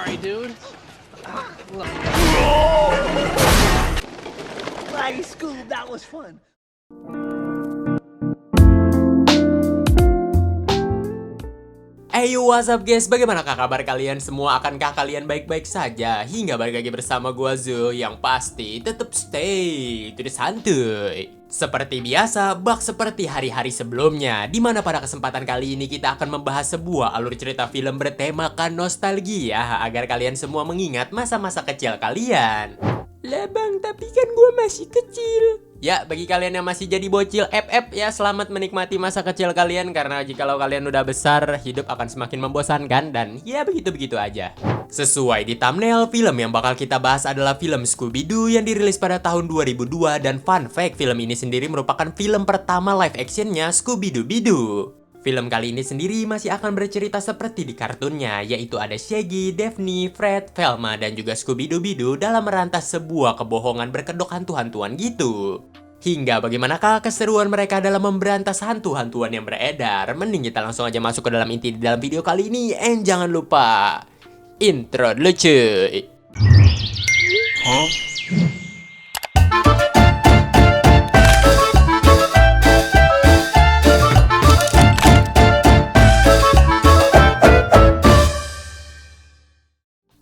sorry, dude. Hey, Scoob, that was fun. Hey, what's up guys? Bagaimanakah kabar kalian semua? Akankah kalian baik-baik saja? Hingga balik lagi bersama gua Zo, yang pasti tetap stay to the santuy. Seperti biasa, bak seperti hari-hari sebelumnya, di mana pada kesempatan kali ini kita akan membahas sebuah alur cerita film bertemakan nostalgia agar kalian semua mengingat masa-masa kecil kalian. Lah bang, tapi kan gua masih kecil. Ya, bagi kalian yang masih jadi bocil FF ya, selamat menikmati masa kecil kalian. Karena jikalau kalian udah besar, hidup akan semakin membosankan. Dan ya begitu-begitu aja. Sesuai di thumbnail, film yang bakal kita bahas adalah film Scooby-Doo yang dirilis pada tahun 2002. Dan fun fact, film ini sendiri merupakan film pertama live actionnya Scooby-Doo. Film kali ini sendiri masih akan bercerita seperti di kartunnya, yaitu ada Shaggy, Daphne, Fred, Velma, dan juga Scooby-Doo dalam merantas sebuah kebohongan berkedok hantu-hantuan gitu. Hingga bagaimanakah keseruan mereka dalam memberantas hantu-hantuan yang beredar? Mending kita langsung aja masuk ke dalam inti di dalam video kali ini. And jangan lupa intro dulu cuy.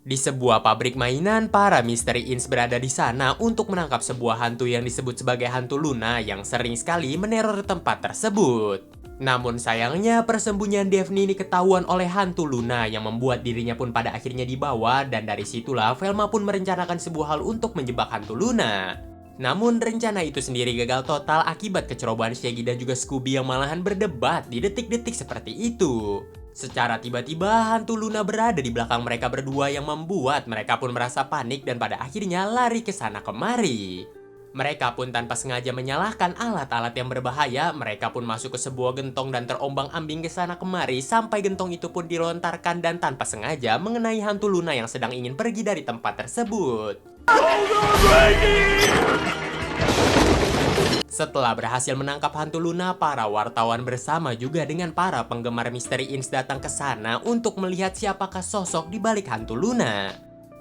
Di sebuah pabrik mainan, para Mystery Inns berada di sana untuk menangkap sebuah hantu yang disebut sebagai hantu Luna yang sering sekali meneror tempat tersebut. Namun sayangnya persembunyian Daphne ini ketahuan oleh hantu Luna yang membuat dirinya pun pada akhirnya dibawa, dan dari situlah Velma pun merencanakan sebuah hal untuk menjebak hantu Luna. Namun rencana itu sendiri gagal total akibat kecerobohan Shaggy dan juga Scooby yang malahan berdebat di detik-detik seperti itu. Secara tiba-tiba hantu Luna berada di belakang mereka berdua yang membuat mereka pun merasa panik dan pada akhirnya lari ke sana kemari. Mereka pun tanpa sengaja menyalahkan alat-alat yang berbahaya. Mereka pun masuk ke sebuah gentong dan terombang-ambing ke sana kemari sampai gentong itu pun dilontarkan dan tanpa sengaja mengenai hantu Luna yang sedang ingin pergi dari tempat tersebut. Setelah berhasil menangkap hantu Luna, para wartawan bersama juga dengan para penggemar Mystery Inns datang ke sana untuk melihat siapakah sosok di balik hantu Luna.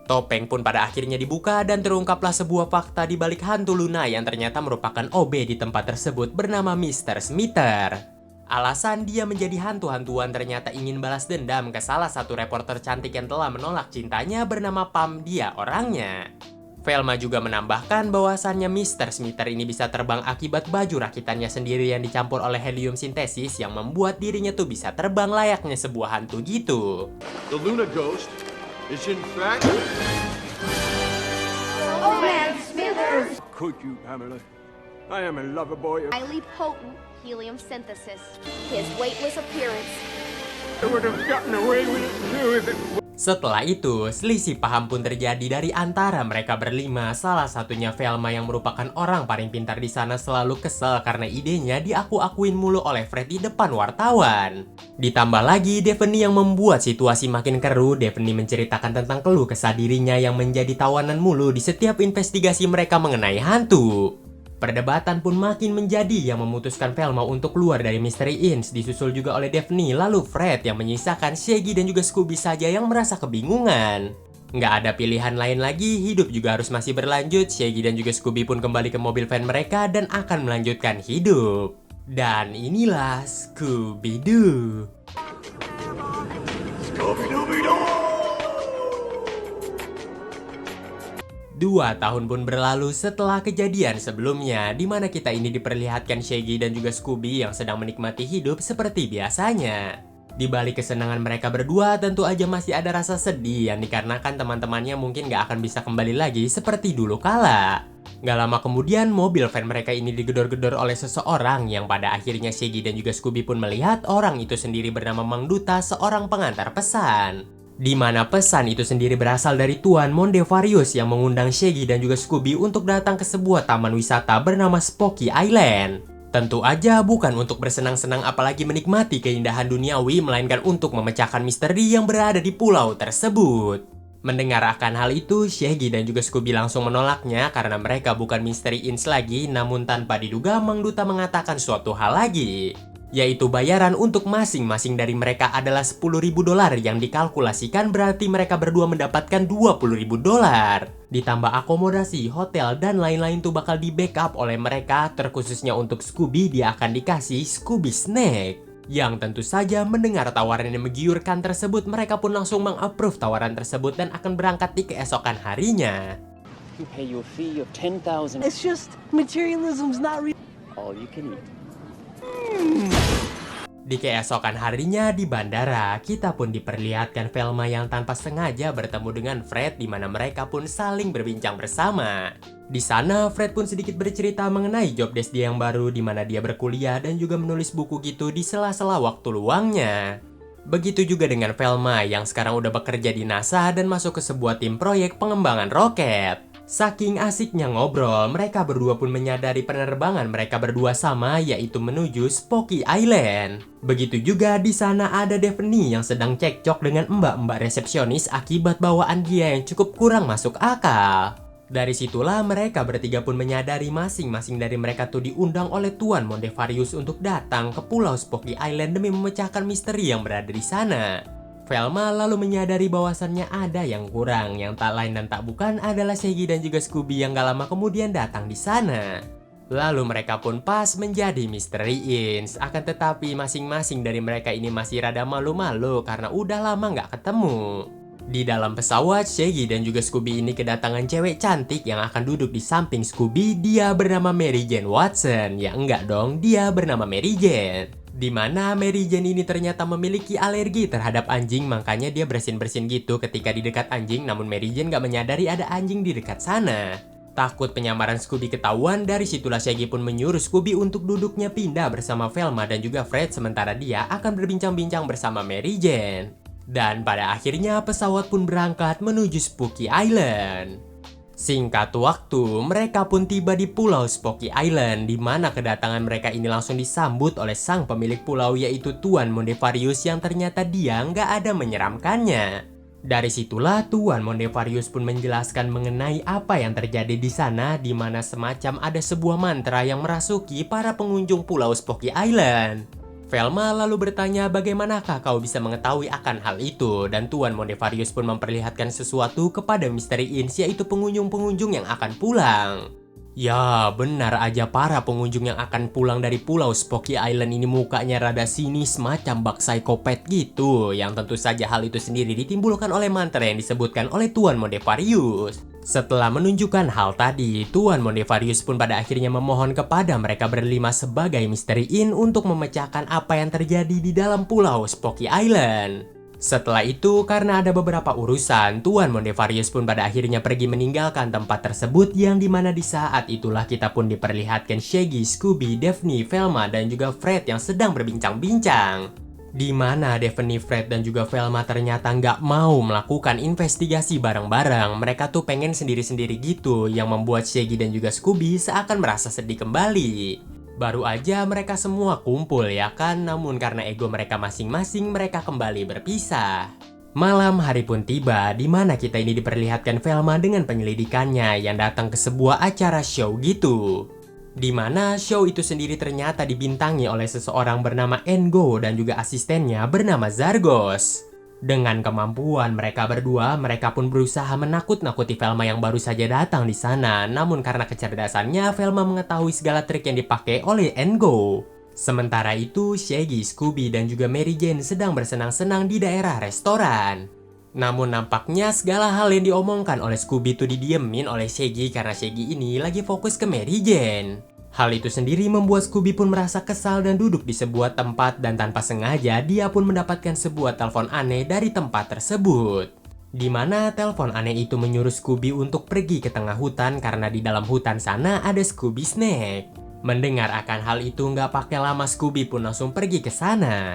Topeng pun pada akhirnya dibuka dan terungkaplah sebuah fakta di balik hantu Luna yang ternyata merupakan OB di tempat tersebut bernama Mr. Smithers. Alasan dia menjadi hantu-hantuan ternyata ingin balas dendam ke salah satu reporter cantik yang telah menolak cintanya bernama Pam, dia orangnya. Velma juga menambahkan bahwasannya Mr. Smithers ini bisa terbang akibat baju rakitannya sendiri yang dicampur oleh helium sintesis yang membuat dirinya tuh bisa terbang layaknya sebuah hantu gitu. The Luna Ghost is in fact... Oh man, Smithers! Could you, Pamela? I am a lover boy of... Highly potent helium synthesis. His weightless appearance. I would have gotten away with it too if it... Setelah itu, selisih paham pun terjadi dari antara mereka berlima. Salah satunya Velma yang merupakan orang paling pintar di sana selalu kesel karena idenya diaku-akuin mulu oleh Fred di depan wartawan. Ditambah lagi Daphne yang membuat situasi makin keruh. Daphne menceritakan tentang keluh kesah dirinya yang menjadi tawanan mulu di setiap investigasi mereka mengenai hantu. Perdebatan pun makin menjadi yang memutuskan Velma untuk keluar dari Mystery Inns, disusul juga oleh Daphne, lalu Fred yang menyisakan Shaggy dan juga Scooby saja yang merasa kebingungan. Nggak ada pilihan lain lagi, hidup juga harus masih berlanjut. Shaggy dan juga Scooby pun kembali ke mobil van mereka dan akan melanjutkan hidup. Dan inilah Scooby-Doo. Scooby-Dooby-Doo! 2 tahun pun berlalu setelah kejadian sebelumnya, di mana kita ini diperlihatkan Shaggy dan juga Scooby yang sedang menikmati hidup seperti biasanya. Di balik kesenangan mereka berdua, tentu aja masih ada rasa sedih yang dikarenakan teman-temannya mungkin gak akan bisa kembali lagi seperti dulu kala. Gak lama kemudian, mobil van mereka ini digedor-gedor oleh seseorang yang pada akhirnya Shaggy dan juga Scooby pun melihat orang itu sendiri bernama Mang Duta, seorang pengantar pesan. Di mana pesan itu sendiri berasal dari Tuan Mondevarius yang mengundang Shaggy dan juga Scooby untuk datang ke sebuah taman wisata bernama Spooky Island. Tentu aja bukan untuk bersenang-senang apalagi menikmati keindahan duniawi, melainkan untuk memecahkan misteri yang berada di pulau tersebut. Mendengar akan hal itu, Shaggy dan juga Scooby langsung menolaknya karena mereka bukan Mystery Inns lagi, namun tanpa diduga Mang Duta mengatakan suatu hal lagi. yaitu bayaran untuk masing-masing dari mereka adalah $10.000 yang dikalkulasikan berarti mereka berdua mendapatkan $20.000. Ditambah akomodasi, hotel, dan lain-lain tuh bakal di backup oleh mereka, terkhususnya untuk Scooby dia akan dikasih Scooby Snack. Yang tentu saja mendengar tawaran yang menggiurkan tersebut, mereka pun langsung meng-approve tawaran tersebut dan akan berangkat di keesokan harinya. You pay your fee of 10,000. It's just materialism's not real. All you can eat. Di keesokan harinya di bandara, kita pun diperlihatkan Velma yang tanpa sengaja bertemu dengan Fred di mana mereka pun saling berbincang bersama. Di sana, Fred pun sedikit bercerita mengenai job desk dia yang baru di mana dia berkuliah dan juga menulis buku gitu di sela-sela waktu luangnya. Begitu juga dengan Velma yang sekarang udah bekerja di NASA dan masuk ke sebuah tim proyek pengembangan roket. Saking asiknya ngobrol, mereka berdua pun menyadari penerbangan mereka berdua sama, yaitu menuju Spooky Island. Begitu juga di sana ada Daphne yang sedang cekcok dengan mbak-mbak resepsionis akibat bawaan dia yang cukup kurang masuk akal. Dari situlah mereka bertiga pun menyadari masing-masing dari mereka tuh diundang oleh Tuan Mondevarius untuk datang ke Pulau Spooky Island demi memecahkan misteri yang berada di sana. Velma lalu menyadari bahwasannya ada yang kurang, yang tak lain dan tak bukan adalah Shaggy dan juga Scooby yang gak lama kemudian datang di sana. Lalu mereka pun pas menjadi Mystery Inns, akan tetapi masing-masing dari mereka ini masih rada malu-malu karena udah lama gak ketemu. Di dalam pesawat, Shaggy dan juga Scooby ini kedatangan cewek cantik yang akan duduk di samping Scooby. Dia bernama Mary Jane Watson. Ya enggak dong, dia bernama Mary Jane. Dimana Mary Jane ini ternyata memiliki alergi terhadap anjing, makanya dia bersin-bersin gitu ketika di dekat anjing. Namun Mary Jane gak menyadari ada anjing di dekat sana. Takut penyamaran Scooby ketahuan, dari situlah Shaggy pun menyuruh Scooby untuk duduknya pindah bersama Velma dan juga Fred, sementara dia akan berbincang-bincang bersama Mary Jane. Dan pada akhirnya pesawat pun berangkat menuju Spooky Island. Singkat waktu, mereka pun tiba di Pulau Spooky Island, di mana kedatangan mereka ini langsung disambut oleh sang pemilik pulau, yaitu Tuan Mondevarius yang ternyata dia nggak ada menyeramkannya. Dari situlah Tuan Mondevarius pun menjelaskan mengenai apa yang terjadi di sana, di mana semacam ada sebuah mantra yang merasuki para pengunjung Pulau Spooky Island. Velma lalu bertanya bagaimanakah kau bisa mengetahui akan hal itu, dan Tuan Mondevarius pun memperlihatkan sesuatu kepada Mystery Inns, yaitu pengunjung-pengunjung yang akan pulang. Ya, benar aja, para pengunjung yang akan pulang dari Pulau Spooky Island ini mukanya rada sinis macam bak psikopat gitu, yang tentu saja hal itu sendiri ditimbulkan oleh mantra yang disebutkan oleh Tuan Mondevarius. Setelah menunjukkan hal tadi, Tuan Mondevarius pun pada akhirnya memohon kepada mereka berlima sebagai Mystery Inn untuk memecahkan apa yang terjadi di dalam Pulau Spooky Island. Setelah itu, karena ada beberapa urusan, Tuan Mondevarius pun pada akhirnya pergi meninggalkan tempat tersebut, yang dimana di saat itulah kita pun diperlihatkan Shaggy, Scooby, Daphne, Velma, dan juga Fred yang sedang berbincang-bincang. Di mana Daphne, Fred, dan juga Velma ternyata nggak mau melakukan investigasi bareng-bareng. Mereka tuh pengen sendiri-sendiri gitu, yang membuat Shaggy dan juga Scooby seakan merasa sedih kembali. Baru aja mereka semua kumpul ya kan, namun karena ego mereka masing-masing, mereka kembali berpisah. Malam hari pun tiba, di mana kita ini diperlihatkan Velma dengan penyelidikannya yang datang ke sebuah acara show gitu. Di mana show itu sendiri ternyata dibintangi oleh seseorang bernama Engo dan juga asistennya bernama Zargos. Dengan kemampuan mereka berdua, mereka pun berusaha menakut-nakuti Velma yang baru saja datang di sana. Namun karena kecerdasannya, Velma mengetahui segala trik yang dipakai oleh Engo. Sementara itu, Shaggy, Scooby, dan juga Mary Jane sedang bersenang-senang di daerah restoran. Namun nampaknya segala hal yang diomongkan oleh Scooby itu didiemin oleh Shaggy karena Shaggy ini lagi fokus ke Mary Jane. Hal itu sendiri membuat Scooby pun merasa kesal dan duduk di sebuah tempat, dan tanpa sengaja dia pun mendapatkan sebuah telepon aneh dari tempat tersebut. Di mana telepon aneh itu menyuruh Scooby untuk pergi ke tengah hutan karena di dalam hutan sana ada Scooby Snack. Mendengar akan hal itu nggak pakai lama Scooby pun langsung pergi ke sana.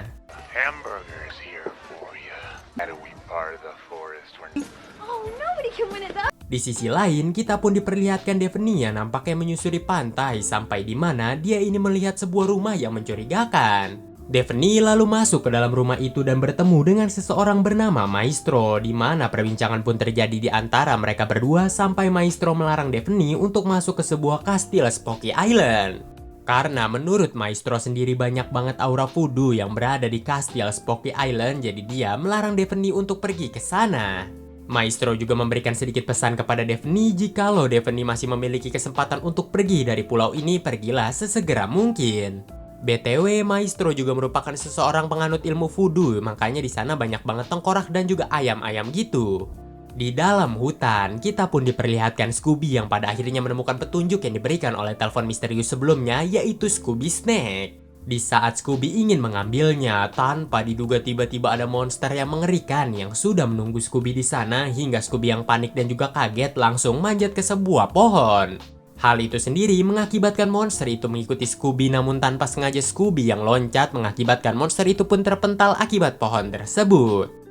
Hamburgers here for you. Gotta be part of the forest when Oh, nobody can win it though. Di sisi lain, kita pun diperlihatkan Daphne yang nampaknya menyusuri pantai sampai di mana dia ini melihat sebuah rumah yang mencurigakan. Daphne lalu masuk ke dalam rumah itu dan bertemu dengan seseorang bernama Maestro, di mana perbincangan pun terjadi di antara mereka berdua sampai Maestro melarang Daphne untuk masuk ke sebuah kastil Spooky Island. Karena menurut Maestro sendiri banyak banget aura voodoo yang berada di kastil Spooky Island, jadi dia melarang Daphne untuk pergi ke sana. Maestro juga memberikan sedikit pesan kepada Daphne, jikalau Daphne masih memiliki kesempatan untuk pergi dari pulau ini, pergilah sesegera mungkin. BTW, Maestro juga merupakan seseorang penganut ilmu voodoo, makanya di sana banyak banget tengkorak dan juga ayam-ayam gitu. Di dalam hutan, kita pun diperlihatkan Scooby yang pada akhirnya menemukan petunjuk yang diberikan oleh telepon misterius sebelumnya, yaitu Scooby Snack. Di saat Scooby ingin mengambilnya, tanpa diduga tiba-tiba ada monster yang mengerikan yang sudah menunggu Scooby di sana, hingga Scooby yang panik dan juga kaget langsung manjat ke sebuah pohon. Hal itu sendiri mengakibatkan monster itu mengikuti Scooby, namun tanpa sengaja Scooby yang loncat mengakibatkan monster itu pun terpental akibat pohon tersebut.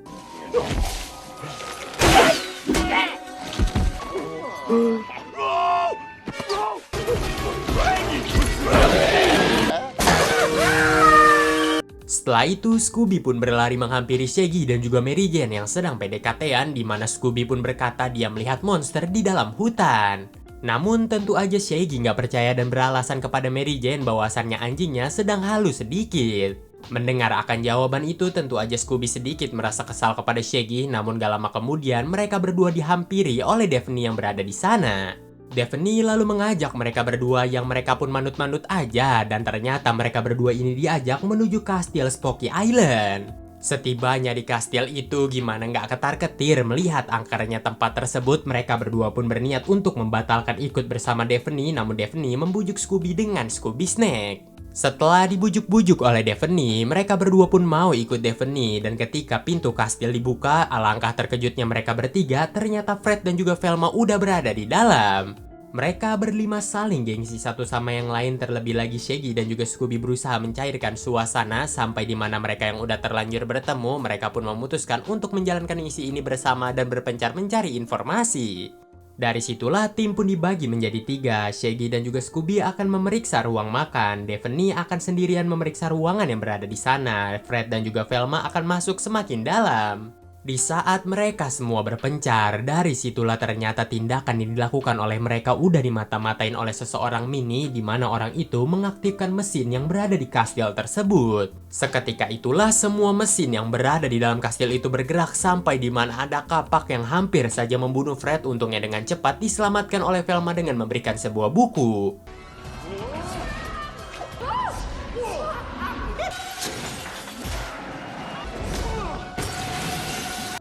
Setelah itu, Scooby pun berlari menghampiri Shaggy dan juga Mary Jane yang sedang PDKT-an, di mana Scooby pun berkata dia melihat monster di dalam hutan. Namun tentu aja Shaggy nggak percaya dan beralasan kepada Mary Jane bahwasannya anjingnya sedang halu sedikit. Mendengar akan jawaban itu, tentu aja Scooby sedikit merasa kesal kepada Shaggy, namun gak lama kemudian mereka berdua dihampiri oleh Daphne yang berada di sana. Daphne lalu mengajak mereka berdua yang mereka pun manut-manut aja, dan ternyata mereka berdua ini diajak menuju kastil Spooky Island. Setibanya di kastil itu, gimana nggak ketar-ketir melihat angkernya tempat tersebut, mereka berdua pun berniat untuk membatalkan ikut bersama Daphne, namun Daphne membujuk Scooby dengan Scooby Snack. Setelah dibujuk-bujuk oleh Daphne, mereka berdua pun mau ikut Daphne, dan ketika pintu kastil dibuka, alangkah terkejutnya mereka bertiga, ternyata Fred dan juga Velma udah berada di dalam. Mereka berlima saling gengsi satu sama yang lain, terlebih lagi Shaggy dan juga Scooby berusaha mencairkan suasana, sampai di mana mereka yang udah terlanjur bertemu, mereka pun memutuskan untuk menjalankan misi ini bersama dan berpencar mencari informasi. Dari situlah tim pun dibagi menjadi 3. Shaggy dan juga Scooby akan memeriksa ruang makan. Daphne akan sendirian memeriksa ruangan yang berada di sana. Fred dan juga Velma akan masuk semakin dalam. Di saat mereka semua berpencar, dari situlah ternyata tindakan yang dilakukan oleh mereka udah dimata-matain oleh seseorang mini, di mana orang itu mengaktifkan mesin yang berada di kastil tersebut. Seketika itulah semua mesin yang berada di dalam kastil itu bergerak, sampai di mana ada kapak yang hampir saja membunuh Fred. Untungnya dengan cepat diselamatkan oleh Velma dengan memberikan sebuah buku.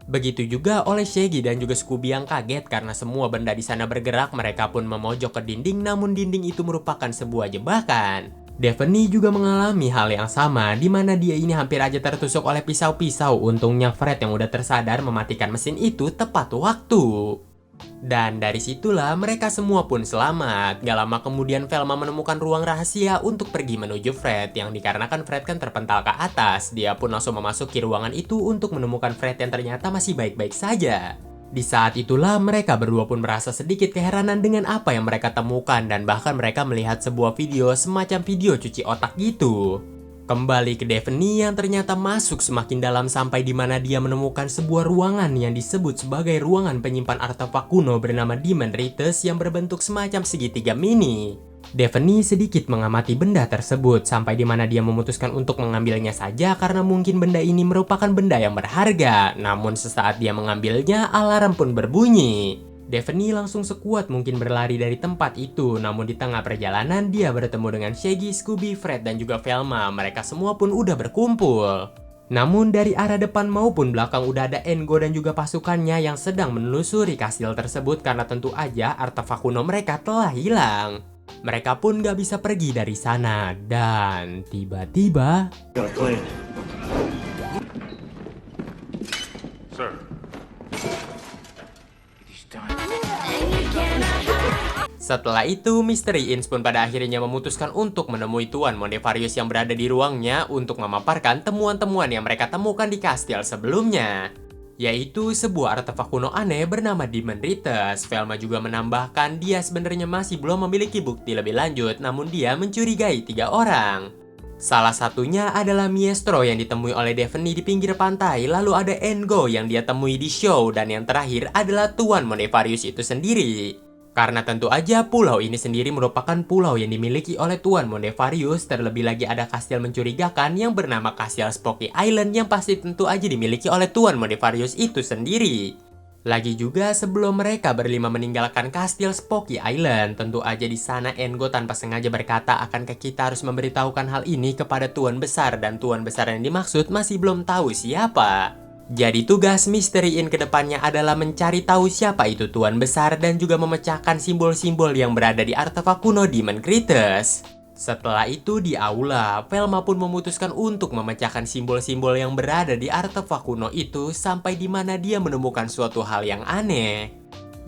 Begitu juga oleh Shaggy dan juga Scooby yang kaget karena semua benda di sana bergerak. Mereka pun memojok ke dinding, namun dinding itu merupakan sebuah jebakan. Daphne juga mengalami hal yang sama, di mana dia ini hampir aja tertusuk oleh pisau-pisau. Untungnya Fred yang udah tersadar mematikan mesin itu tepat waktu. Dan dari situlah mereka semua pun selamat. Gak lama kemudian Velma menemukan ruang rahasia untuk pergi menuju Fred, yang dikarenakan Fred kan terpental ke atas. Dia pun langsung memasuki ruangan itu untuk menemukan Fred yang ternyata masih baik-baik saja. Di saat itulah mereka berdua pun merasa sedikit keheranan dengan apa yang mereka temukan, dan bahkan mereka melihat sebuah video semacam video cuci otak gitu. Kembali ke Daphne yang ternyata masuk semakin dalam sampai di mana dia menemukan sebuah ruangan yang disebut sebagai ruangan penyimpan artefak kuno bernama Demon Rites yang berbentuk semacam segitiga mini. Daphne sedikit mengamati benda tersebut sampai di mana dia memutuskan untuk mengambilnya saja karena mungkin benda ini merupakan benda yang berharga. Namun sesaat dia mengambilnya, alarm pun berbunyi. Daphne langsung sekuat mungkin berlari dari tempat itu, namun di tengah perjalanan dia bertemu dengan Shaggy, Scooby, Fred, dan juga Velma. Mereka semua pun udah berkumpul. Namun dari arah depan maupun belakang udah ada Engo dan juga pasukannya yang sedang menelusuri kastil tersebut karena tentu aja artefak kuno mereka telah hilang. Mereka pun gak bisa pergi dari sana, dan tiba-tiba... Sir. Setelah itu, Mystery Inc pun pada akhirnya memutuskan untuk menemui Tuan Mondevarius yang berada di ruangnya untuk memaparkan temuan-temuan yang mereka temukan di kastil sebelumnya, yaitu sebuah artefak kuno aneh bernama Demon Rites. Velma juga menambahkan dia sebenarnya masih belum memiliki bukti lebih lanjut, namun dia mencurigai 3 orang. Salah satunya adalah Maestro yang ditemui oleh Daphne di pinggir pantai, lalu ada Engo yang dia temui di show, dan yang terakhir adalah Tuan Mondevarius itu sendiri. Karena tentu aja pulau ini sendiri merupakan pulau yang dimiliki oleh Tuan Mondevarius, terlebih lagi ada kastil mencurigakan yang bernama Kastil Spooky Island yang pasti tentu aja dimiliki oleh Tuan Mondevarius itu sendiri. Lagi juga sebelum mereka berlima meninggalkan Kastil Spooky Island, tentu aja di sana Engo tanpa sengaja berkata akankah kita harus memberitahukan hal ini kepada Tuan Besar, dan Tuan Besar yang dimaksud masih belum tahu siapa. Jadi tugas Mystery Inc kedepannya adalah mencari tahu siapa itu Tuan Besar dan juga memecahkan simbol-simbol yang berada di artefak kuno Demon Critters. Setelah itu di aula, Velma pun memutuskan untuk memecahkan simbol-simbol yang berada di artefak kuno itu sampai di mana dia menemukan suatu hal yang aneh,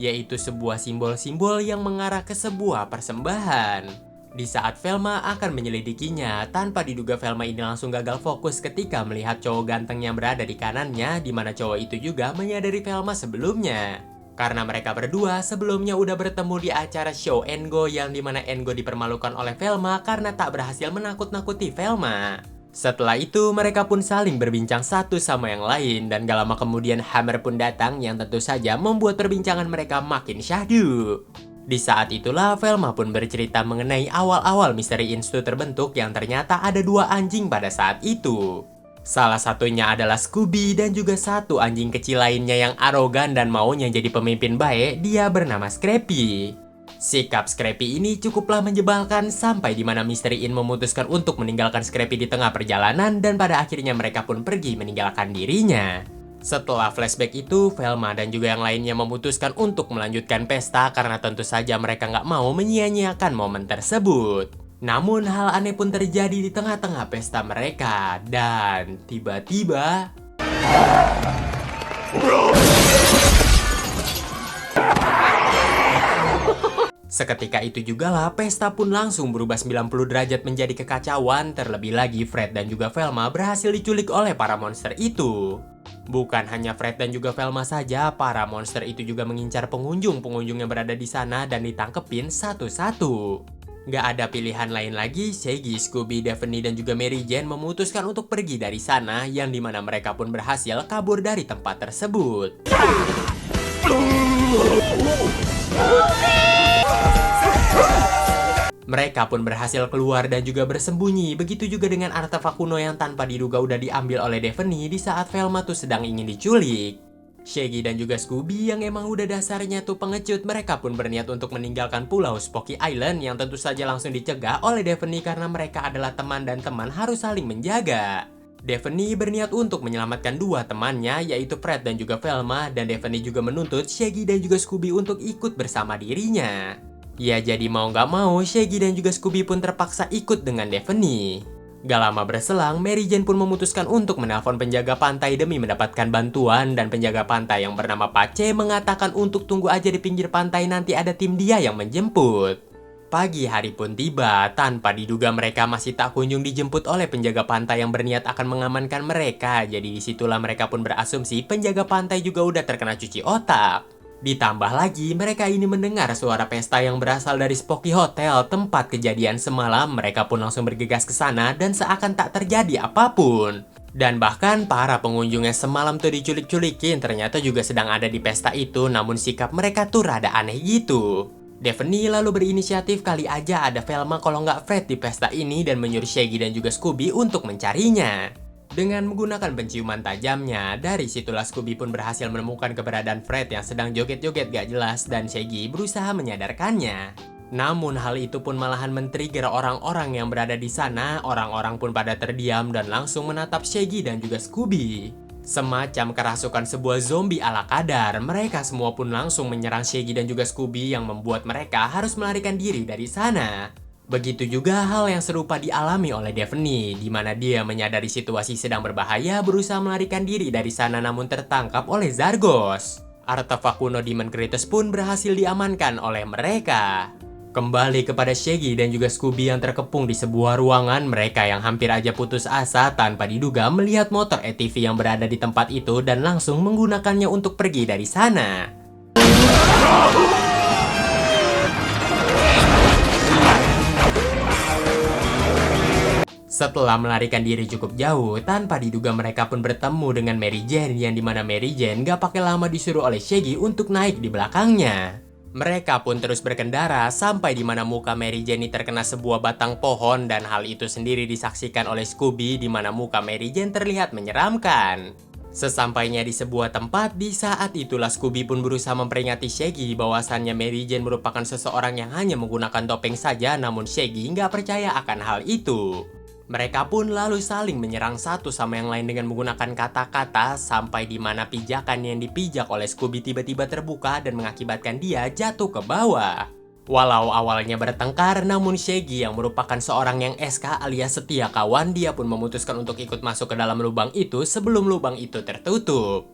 yaitu sebuah simbol-simbol yang mengarah ke sebuah persembahan. Di saat Velma akan menyelidikinya, tanpa diduga Velma ini langsung gagal fokus ketika melihat cowok ganteng yang berada di kanannya, di mana cowok itu juga menyadari Velma sebelumnya. Karena mereka berdua sebelumnya udah bertemu di acara show Engo yang dimana Engo dipermalukan oleh Velma karena tak berhasil menakut-nakuti Velma. Setelah itu mereka pun saling berbincang satu sama yang lain, dan gak lama kemudian Hammer pun datang yang tentu saja membuat perbincangan mereka makin syahdu. Di saat itulah Velma pun bercerita mengenai awal-awal Mystery Inc terbentuk yang ternyata ada dua anjing pada saat itu. Salah satunya adalah Scooby dan juga satu anjing kecil lainnya yang arogan dan maunya jadi pemimpin baik, dia bernama Scrappy. Sikap Scrappy ini cukuplah menjebalkan sampai di mana Mystery Inc memutuskan untuk meninggalkan Scrappy di tengah perjalanan, dan pada akhirnya mereka pun pergi meninggalkan dirinya. Setelah flashback itu, Velma dan juga yang lainnya memutuskan untuk melanjutkan pesta karena tentu saja mereka nggak mau menyia-nyiakan momen tersebut. Namun hal aneh pun terjadi di tengah-tengah pesta mereka, dan tiba-tiba seketika itu jugalah pesta pun langsung berubah 90 derajat menjadi kekacauan, terlebih lagi Fred dan juga Velma berhasil diculik oleh para monster itu. Bukan hanya Fred dan juga Velma saja, para monster itu juga mengincar pengunjung yang berada di sana dan ditangkepin satu-satu. Gak ada pilihan lain lagi, Shaggy, Scooby, Daphne dan juga Mary Jane memutuskan untuk pergi dari sana, yang dimana mereka pun berhasil kabur dari tempat tersebut. Mereka pun berhasil keluar dan juga bersembunyi, begitu juga dengan artefak kuno yang tanpa diduga udah diambil oleh Daphne di saat Velma tuh sedang ingin diculik. Shaggy dan juga Scooby yang emang udah dasarnya tuh pengecut, mereka pun berniat untuk meninggalkan pulau Spooky Island yang tentu saja langsung dicegah oleh Daphne karena mereka adalah teman dan teman harus saling menjaga. Daphne berniat untuk menyelamatkan dua temannya, yaitu Fred dan juga Velma, dan Daphne juga menuntut Shaggy dan juga Scooby untuk ikut bersama dirinya. Ya jadi mau gak mau, Shaggy dan juga Scooby pun terpaksa ikut dengan Daphne. Gak lama berselang, Mary Jane pun memutuskan untuk menelpon penjaga pantai demi mendapatkan bantuan, dan penjaga pantai yang bernama Pace mengatakan untuk tunggu aja di pinggir pantai, nanti ada tim dia yang menjemput. Pagi hari pun tiba, tanpa diduga mereka masih tak kunjung dijemput oleh penjaga pantai yang berniat akan mengamankan mereka. Jadi disitulah mereka pun berasumsi penjaga pantai juga udah terkena cuci otak. Ditambah lagi, mereka ini mendengar suara pesta yang berasal dari Spooky Hotel, tempat kejadian semalam. Mereka pun langsung bergegas ke sana dan seakan tak terjadi apapun. Dan bahkan para pengunjung yang semalam tuh diculik-culikin ternyata juga sedang ada di pesta itu, namun sikap mereka tuh rada aneh gitu. Daphne lalu berinisiatif kali aja ada Velma kalau nggak Fred di pesta ini dan menyuruh Shaggy dan juga Scooby untuk mencarinya. Dengan menggunakan penciuman tajamnya, dari situlah Scooby pun berhasil menemukan keberadaan Fred yang sedang joget-joget gak jelas, dan Shaggy berusaha menyadarkannya. Namun hal itu pun malahan men-trigger orang-orang yang berada di sana. Orang-orang pun pada terdiam dan langsung menatap Shaggy dan juga Scooby. Semacam kerasukan sebuah zombie ala kadar, mereka semua pun langsung menyerang Shaggy dan juga Scooby yang membuat mereka harus melarikan diri dari sana. Begitu juga hal yang serupa dialami oleh Daphne, di mana dia menyadari situasi sedang berbahaya, berusaha melarikan diri dari sana namun tertangkap oleh Zargos. Artefak kuno Demon Critters pun berhasil diamankan oleh mereka. Kembali kepada Shaggy dan juga Scooby yang terkepung di sebuah ruangan, mereka yang hampir aja putus asa tanpa diduga melihat motor ATV yang berada di tempat itu dan langsung menggunakannya untuk pergi dari sana. Setelah melarikan diri cukup jauh, tanpa diduga mereka pun bertemu dengan Mary Jane, yang dimana Mary Jane gak pakai lama disuruh oleh Shaggy untuk naik di belakangnya. Mereka pun terus berkendara sampai di mana muka Mary Jane terkena sebuah batang pohon dan hal itu sendiri disaksikan oleh Scooby di mana muka Mary Jane terlihat menyeramkan. Sesampainya di sebuah tempat, di saat itulah Scooby pun berusaha memperingati Shaggy bahwasannya Mary Jane merupakan seseorang yang hanya menggunakan topeng saja, namun Shaggy nggak percaya akan hal itu. Mereka pun lalu saling menyerang satu sama yang lain dengan menggunakan kata-kata sampai di mana pijakan yang dipijak oleh Scooby tiba-tiba terbuka dan mengakibatkan dia jatuh ke bawah. Walau awalnya bertengkar, namun Shaggy yang merupakan seorang yang SK alias setia kawan, dia pun memutuskan untuk ikut masuk ke dalam lubang itu sebelum lubang itu tertutup.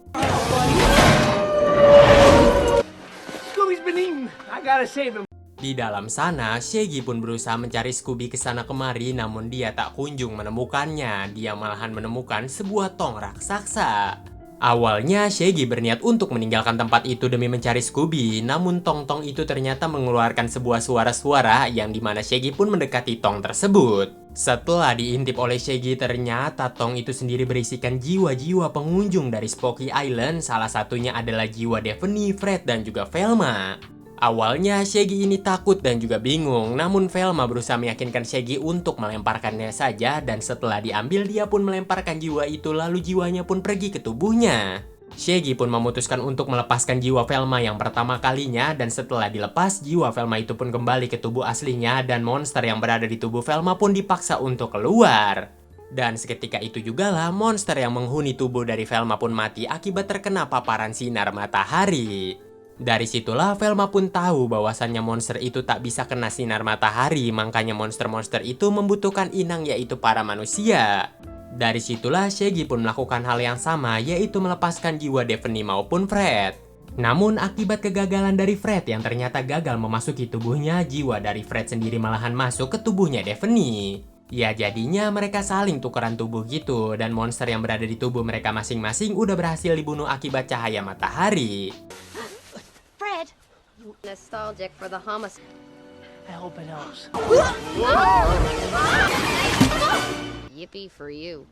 Scooby's been eaten. I gotta save him. Di dalam sana, Shaggy pun berusaha mencari Scooby ke sana kemari, namun dia tak kunjung menemukannya. Dia malahan menemukan sebuah tong raksasa. Awalnya, Shaggy berniat untuk meninggalkan tempat itu demi mencari Scooby, namun tong-tong itu ternyata mengeluarkan sebuah suara-suara yang dimana Shaggy pun mendekati tong tersebut. Setelah diintip oleh Shaggy, ternyata tong itu sendiri berisikan jiwa-jiwa pengunjung dari Spooky Island, salah satunya adalah jiwa Daphne, Fred, dan juga Velma. Awalnya Shaggy ini takut dan juga bingung, namun Velma berusaha meyakinkan Shaggy untuk melemparkannya saja dan setelah diambil dia pun melemparkan jiwa itu lalu jiwanya pun pergi ke tubuhnya. Shaggy pun memutuskan untuk melepaskan jiwa Velma yang pertama kalinya dan setelah dilepas jiwa Velma itu pun kembali ke tubuh aslinya dan monster yang berada di tubuh Velma pun dipaksa untuk keluar. Dan seketika itu jugalah monster yang menghuni tubuh dari Velma pun mati akibat terkena paparan sinar matahari. Dari situlah Velma pun tahu bahwasannya monster itu tak bisa kena sinar matahari, makanya monster-monster itu membutuhkan inang yaitu para manusia. Dari situlah Shaggy pun melakukan hal yang sama yaitu melepaskan jiwa Daphne maupun Fred. Namun akibat kegagalan dari Fred yang ternyata gagal memasuki tubuhnya, jiwa dari Fred sendiri malahan masuk ke tubuhnya Daphne. Ya jadinya mereka saling tukeran tubuh gitu dan monster yang berada di tubuh mereka masing-masing udah berhasil dibunuh akibat cahaya matahari. Fred, you nostalgic for the homicide. I hope it helps. Yippee for you.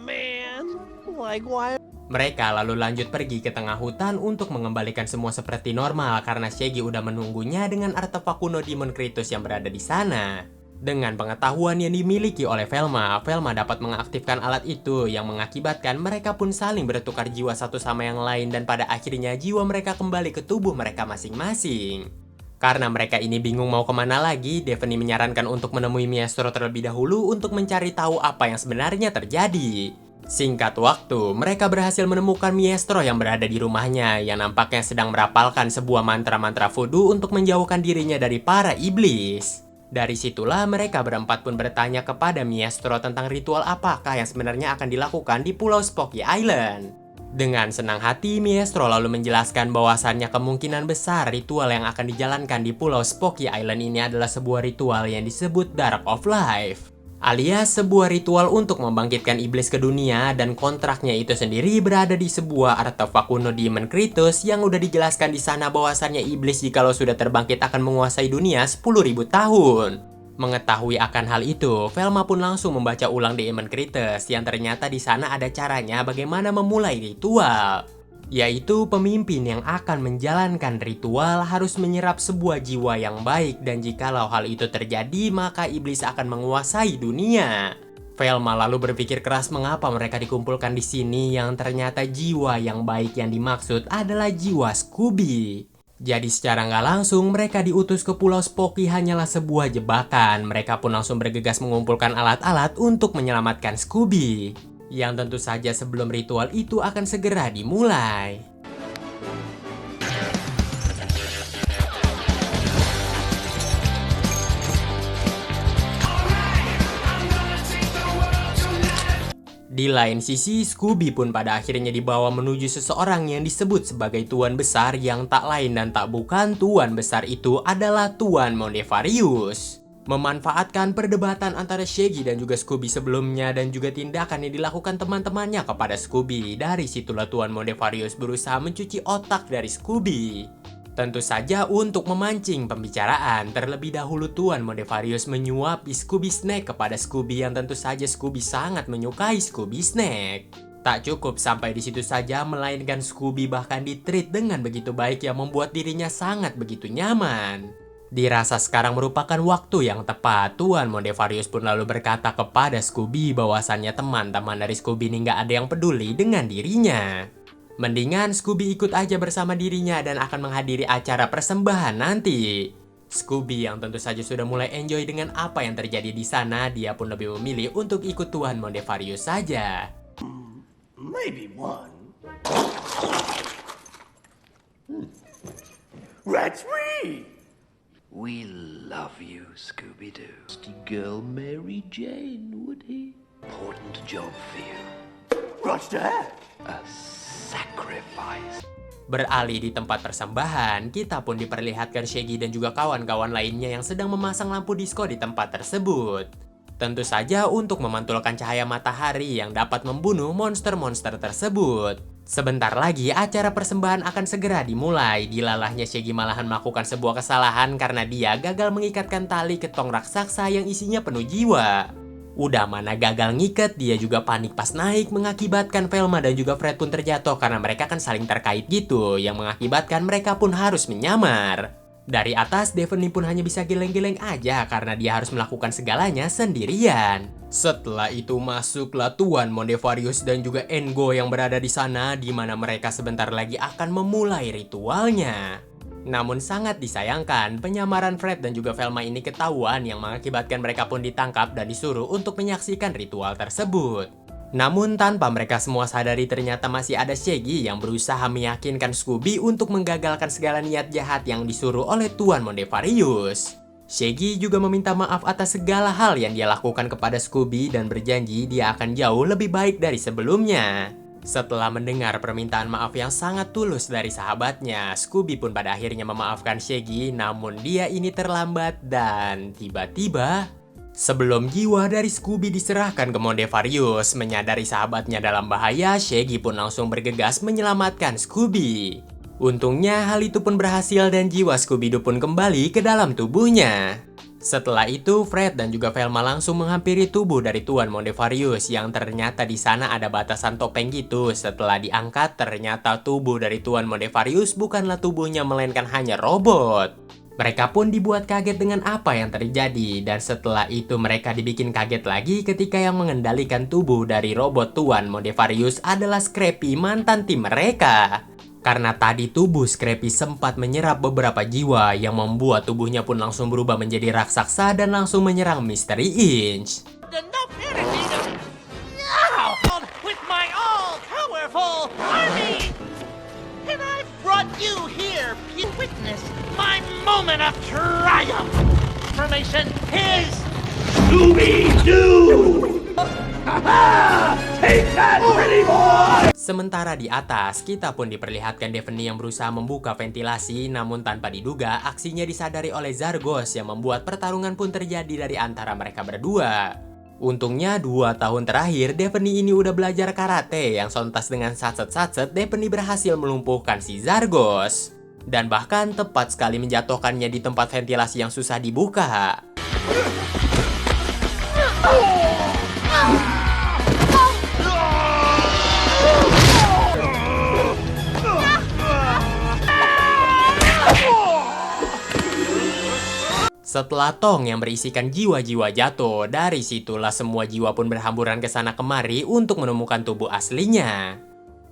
Man, like why? Mereka lalu lanjut pergi ke tengah hutan untuk mengembalikan semua seperti normal karena Shaggy udah menunggunya dengan artefak kuno Demon Kratos yang berada di sana. Dengan pengetahuan yang dimiliki oleh Velma, Velma dapat mengaktifkan alat itu yang mengakibatkan mereka pun saling bertukar jiwa satu sama yang lain dan pada akhirnya jiwa mereka kembali ke tubuh mereka masing-masing. Karena mereka ini bingung mau kemana lagi, Daphne menyarankan untuk menemui Maestro terlebih dahulu untuk mencari tahu apa yang sebenarnya terjadi. Singkat waktu, mereka berhasil menemukan Maestro yang berada di rumahnya yang nampaknya sedang merapalkan sebuah mantra-mantra voodoo untuk menjauhkan dirinya dari para iblis. Dari situlah mereka berempat pun bertanya kepada Maestro tentang ritual apakah yang sebenarnya akan dilakukan di Pulau Spooky Island. Dengan senang hati, Maestro lalu menjelaskan bahwasannya kemungkinan besar ritual yang akan dijalankan di Pulau Spooky Island ini adalah sebuah ritual yang disebut Dark of Life, alias sebuah ritual untuk membangkitkan iblis ke dunia dan kontraknya itu sendiri berada di sebuah artefak kuno Demon Kratos yang udah dijelaskan di sana bahwasannya iblis jikalau sudah terbangkit akan menguasai dunia 10.000 tahun. Mengetahui akan hal itu, Velma pun langsung membaca ulang Demon Kratos yang ternyata di sana ada caranya bagaimana memulai ritual. Yaitu pemimpin yang akan menjalankan ritual harus menyerap sebuah jiwa yang baik dan jikalau hal itu terjadi maka iblis akan menguasai dunia. Velma lalu berpikir keras mengapa mereka dikumpulkan di sini yang ternyata jiwa yang baik yang dimaksud adalah jiwa Scooby. Jadi secara nggak langsung mereka diutus ke Pulau Spooky hanyalah sebuah jebakan. Mereka pun langsung bergegas mengumpulkan alat-alat untuk menyelamatkan Scooby. Yang tentu saja sebelum ritual itu akan segera dimulai. Di lain sisi, Scooby pun pada akhirnya dibawa menuju seseorang yang disebut sebagai Tuan Besar yang tak lain dan tak bukan Tuan Besar itu adalah Tuan Mondefarius. Memanfaatkan perdebatan antara Shaggy dan juga Scooby sebelumnya dan juga tindakan yang dilakukan teman-temannya kepada Scooby, dari situlah Tuan Mondefarius berusaha mencuci otak dari Scooby. Tentu saja untuk memancing pembicaraan, terlebih dahulu Tuan Mondefarius menyuapi Scooby Snack kepada Scooby yang tentu saja Scooby sangat menyukai Scooby Snack. Tak cukup sampai di situ saja, melainkan Scooby bahkan ditreat dengan begitu baik yang membuat dirinya sangat begitu nyaman. Dirasa sekarang merupakan waktu yang tepat, Tuan Mondevarius pun lalu berkata kepada Scooby bahwasannya teman-teman dari Scooby ini nggak ada yang peduli dengan dirinya. Mendingan Scooby ikut aja bersama dirinya dan akan menghadiri acara persembahan nanti. Scooby yang tentu saja sudah mulai enjoy dengan apa yang terjadi di sana, dia pun lebih memilih untuk ikut Tuan Mondevarius saja. Maybe one. That's me! We love you, Scooby-Doo. Girl Mary Jane, would he? Important job for you. What's that? A sacrifice. Beralih di tempat persembahan, kita pun diperlihatkan Shaggy dan juga kawan-kawan lainnya yang sedang memasang lampu disko di tempat tersebut. Tentu saja untuk memantulkan cahaya matahari yang dapat membunuh monster-monster tersebut. Sebentar lagi acara persembahan akan segera dimulai. Dilalahnya Shaggy malahan melakukan sebuah kesalahan karena dia gagal mengikatkan tali ke tong raksasa yang isinya penuh jiwa. Udah mana gagal ngikat, dia juga panik pas naik, mengakibatkan Velma dan juga Fred pun terjatuh karena mereka kan saling terkait gitu, yang mengakibatkan mereka pun harus menyamar. Dari atas, Daphne pun hanya bisa geleng-geleng aja karena dia harus melakukan segalanya sendirian. Setelah itu masuklah Tuan Mondevarius dan juga Engo yang berada di sana, di mana mereka sebentar lagi akan memulai ritualnya. Namun sangat disayangkan, penyamaran Fred dan juga Velma ini ketahuan yang mengakibatkan mereka pun ditangkap dan disuruh untuk menyaksikan ritual tersebut. Namun tanpa mereka semua sadari ternyata masih ada Shaggy yang berusaha meyakinkan Scooby untuk menggagalkan segala niat jahat yang disuruh oleh Tuan Mondevarius. Shaggy juga meminta maaf atas segala hal yang dia lakukan kepada Scooby dan berjanji dia akan jauh lebih baik dari sebelumnya. Setelah mendengar permintaan maaf yang sangat tulus dari sahabatnya, Scooby pun pada akhirnya memaafkan Shaggy, namun dia ini terlambat dan tiba-tiba sebelum jiwa dari Scooby diserahkan ke Mondevarius, menyadari sahabatnya dalam bahaya, Shaggy pun langsung bergegas menyelamatkan Scooby. Untungnya hal itu pun berhasil dan jiwa Scooby-Doo pun kembali ke dalam tubuhnya. Setelah itu, Fred dan juga Velma langsung menghampiri tubuh dari Tuan Mondevarius yang ternyata di sana ada batasan topeng gitu. Setelah diangkat, ternyata tubuh dari Tuan Mondevarius bukanlah tubuhnya melainkan hanya robot. Mereka pun dibuat kaget dengan apa yang terjadi, dan setelah itu mereka dibikin kaget lagi ketika yang mengendalikan tubuh dari robot Tuan Mondevarius adalah Scrappy, mantan tim mereka. Karena tadi tubuh Scrappy sempat menyerap beberapa jiwa yang membuat tubuhnya pun langsung berubah menjadi raksasa dan langsung menyerang Mystery Inch. With my all-powerful army! And I've brought you here to witness my moment of triumph! Formation is Scooby-Doo! Take that, pretty boy! Sementara di atas, kita pun diperlihatkan Daphne yang berusaha membuka ventilasi, namun tanpa diduga aksinya disadari oleh Zargos yang membuat pertarungan pun terjadi dari antara mereka berdua. Untungnya 2 tahun terakhir Daphne ini udah belajar karate yang sontas dengan satset-satset Daphne berhasil melumpuhkan si Zargos. Dan bahkan tepat sekali menjatuhkannya di tempat ventilasi yang susah dibuka. Setelah tong yang berisikan jiwa-jiwa jatuh, dari situlah semua jiwa pun berhamburan ke sana kemari untuk menemukan tubuh aslinya.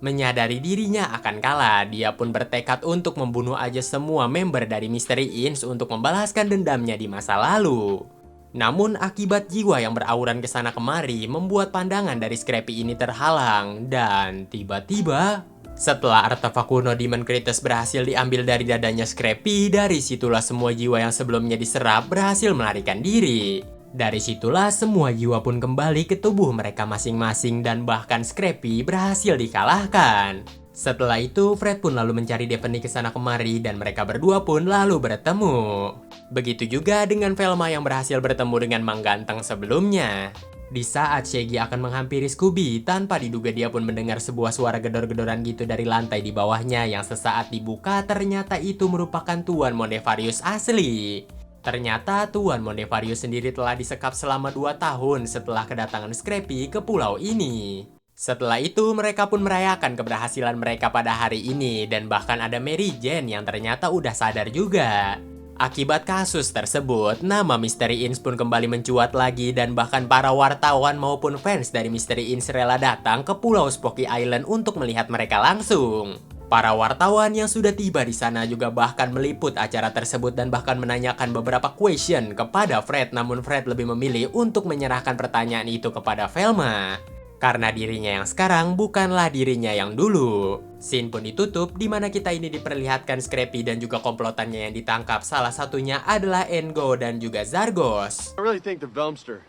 Menyadari dirinya akan kalah, dia pun bertekad untuk membunuh aja semua member dari Mystery Inch untuk membalaskan dendamnya di masa lalu. Namun akibat jiwa yang berauran ke sana kemari membuat pandangan dari Scrappy ini terhalang, dan tiba-tiba setelah artefak kuno Demon Critus berhasil diambil dari dadanya Scrappy, dari situlah semua jiwa yang sebelumnya diserap berhasil melarikan diri. Dari situlah semua jiwa pun kembali ke tubuh mereka masing-masing dan bahkan Scrappy berhasil dikalahkan. Setelah itu, Fred pun lalu mencari Daphne ke sana kemari dan mereka berdua pun lalu bertemu. Begitu juga dengan Velma yang berhasil bertemu dengan Mang Ganteng sebelumnya. Di saat Shaggy akan menghampiri Scooby, tanpa diduga dia pun mendengar sebuah suara gedor-gedoran gitu dari lantai di bawahnya yang sesaat dibuka ternyata itu merupakan Tuan Mondevarius asli. Ternyata Tuan Mondevarius sendiri telah disekap selama 2 tahun setelah kedatangan Scrappy ke pulau ini. Setelah itu, mereka pun merayakan keberhasilan mereka pada hari ini, dan bahkan ada Mary Jane yang ternyata udah sadar juga. Akibat kasus tersebut, nama Mystery Inc pun kembali mencuat lagi, dan bahkan para wartawan maupun fans dari Mystery Inc rela datang ke Pulau Spooky Island untuk melihat mereka langsung. Para wartawan yang sudah tiba di sana juga bahkan meliput acara tersebut dan bahkan menanyakan beberapa question kepada Fred, namun Fred lebih memilih untuk menyerahkan pertanyaan itu kepada Velma. Karena dirinya yang sekarang bukanlah dirinya yang dulu. Scene pun ditutup di mana kita ini diperlihatkan Scrappy dan juga komplotannya yang ditangkap. Salah satunya adalah Engo dan juga Zargos. I really think the Velmster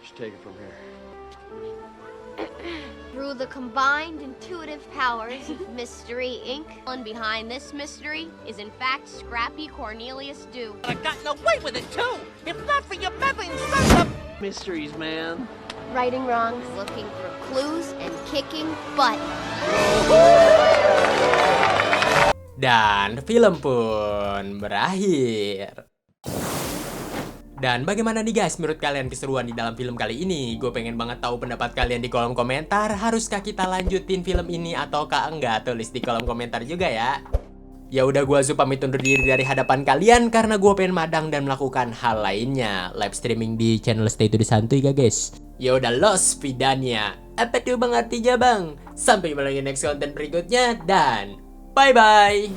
should take it from here. Through the combined intuitive powers of Mystery Inc., and behind this mystery is in fact Scrappy Cornelius Dew. I've gotten away with it too! If not for your meddling sons of... Mysteries, man. Righting wrongs, looking for clues, and kicking butt. Dan film pun berakhir. Dan bagaimana nih guys menurut kalian keseruan di dalam film kali ini? Gue pengen banget tahu pendapat kalian di kolom komentar. Haruskah kita lanjutin film ini ataukah enggak? Tulis di kolom komentar juga ya. Ya udah, gue Azu pamit undur diri dari hadapan kalian karena gue pengen madang dan melakukan hal lainnya. Live streaming di channel Stay to the Santuy guys. Ya udah, los vidanya. Apa tuh bang artinya bang? Sampai jumpa lagi next konten berikutnya dan bye bye.